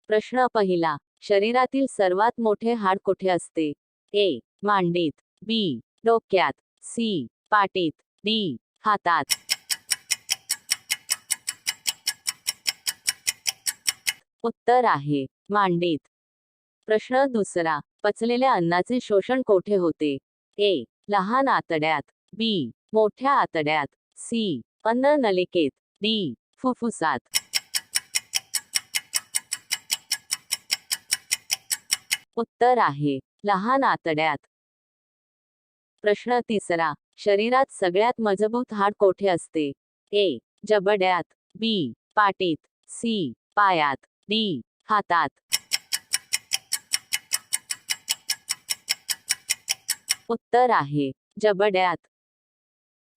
प्रश्न पहिला, शरीरातील सर्वात मोठे हाड कुठे असते? ए. मांडीत, बी. डोक्यात, सी. पाठीत, डी. हातात. उत्तर आहे मांडीत. प्रश्न दुसरा, पचलेल्या अन्नाचे शोषण कोठे होते? ए. लहान आतड्यात, बी. मोठ्या आतड्यात, सी. अन्ननलिकेत, डी. फुफ्फुसात. उत्तर आहे लहान आतड्यात. प्रश्न तिसरा, शरीरात सगळ्यात मजबूत हाड कोठे असते? ए. जबड्यात, बी. पाठीत, सी. पायात, डी. हातात. उत्तर आहे जबड्यात.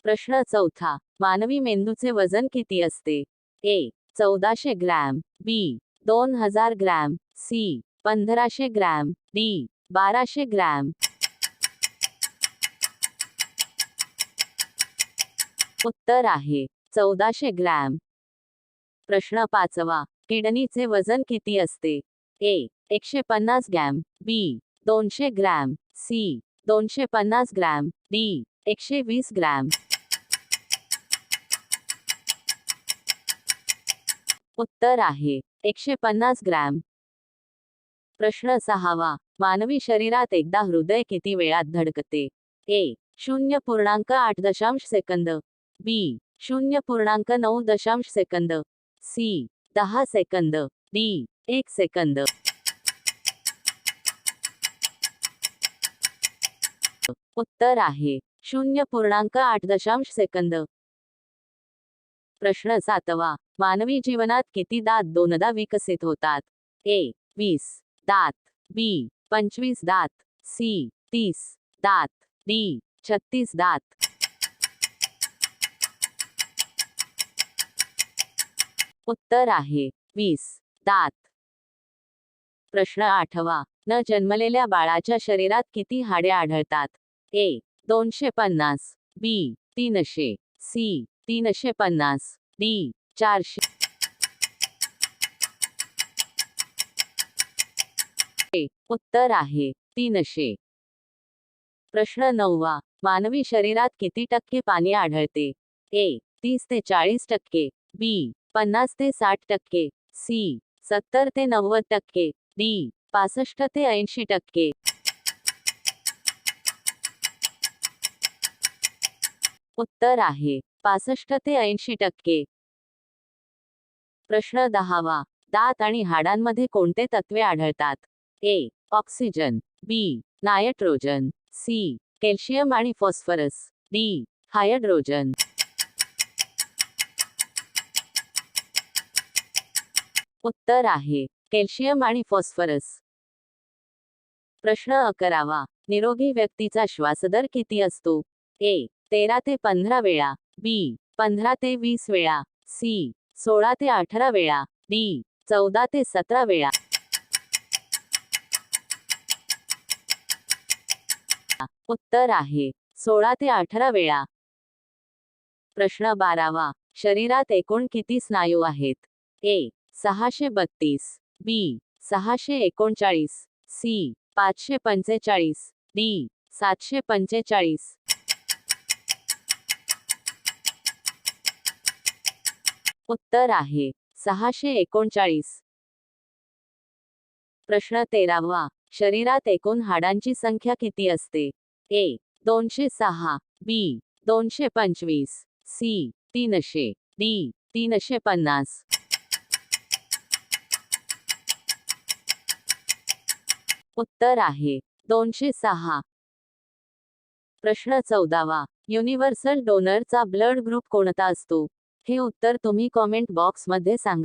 प्रश्न चौथा, मानवी मेंदूचे वजन किती असते? A. 1400 gram, B. 2000 gram, C. 1500 gram, D. 1200 gram. उत्तर आहे 1400 ग्रॅम. प्रश्न पाचवा, किडनीचे वजन किती असते? A. 150 gram, B. 200 gram, C. 250 gram, D. 120 gram. उत्तर आहे 150 ग्रॅम. प्रश्न सहावा, मानवी शरीरात एकदा हृदय किती वेळात धडकते? A. 0.8 second, B. 0.9 second, C. 10 second, D. 1 second. उत्तर आहे 0.8 सेकंद. प्रश्न सातवा, मानवी जीवनात किती दात दोनदा विकसित होतात? ए. 20 दात, बी. 25 दात, सी. 30 दात, डी. 36 दात. उत्तर आहे 20 दात. प्रश्न आठवा, न जन्मलेल्या बाळाच्या शरीरात किती हाडे आढळतात? ए. 250, बी. 300, सी. 350, डी. 400. उत्तर आहे 300. प्रश्न नववा, मानवी शरीरात किती टक्के पाणी आढळते? ए. 30 ते 40%, बी. 50 ते 60%, सी. 70 ते 90%, डी. 65 ते 80%. उत्तर आहे 65 ते 80%. प्रश्न दहावा, दात आणि हाडांमध्ये कोणते तत्वे आढळतात? A. Oxygen, B. Nitrogen, C. Calcium आणि फॉस्फरस, डी. हायड्रोजन. उत्तर आहे कॅल्शियम आणि फॉस्फरस. प्रश्न 11वा, निरोगी व्यक्तीचा श्वासदर किती असतो? ए. 13 ते 15 वेळा, बी. 15 ते 20 वेळा, सी. 16 ते 18 वेळा, डी. 14 ते 17 वेळा. उत्तर आहे 16 ते 18 वेळा. प्रश्न 12वा, शरीरात एकूण किती स्नायू आहेत? ए. 632, बी. 639, सी. 545, डी. 745. उत्तर आहे 639. प्रश्न 13वा, शरीरात एकूण हाडांची संख्या किती असते? ए. 206, बी. 225, सी. 300, डी. 350. उत्तर आहे 206. प्रश्न 14वा, युनिव्हर्सल डोनरचा ब्लड ग्रुप कोणता असतो? हे उत्तर तुम्ही कॉमेंट बॉक्समध्ये सांगा.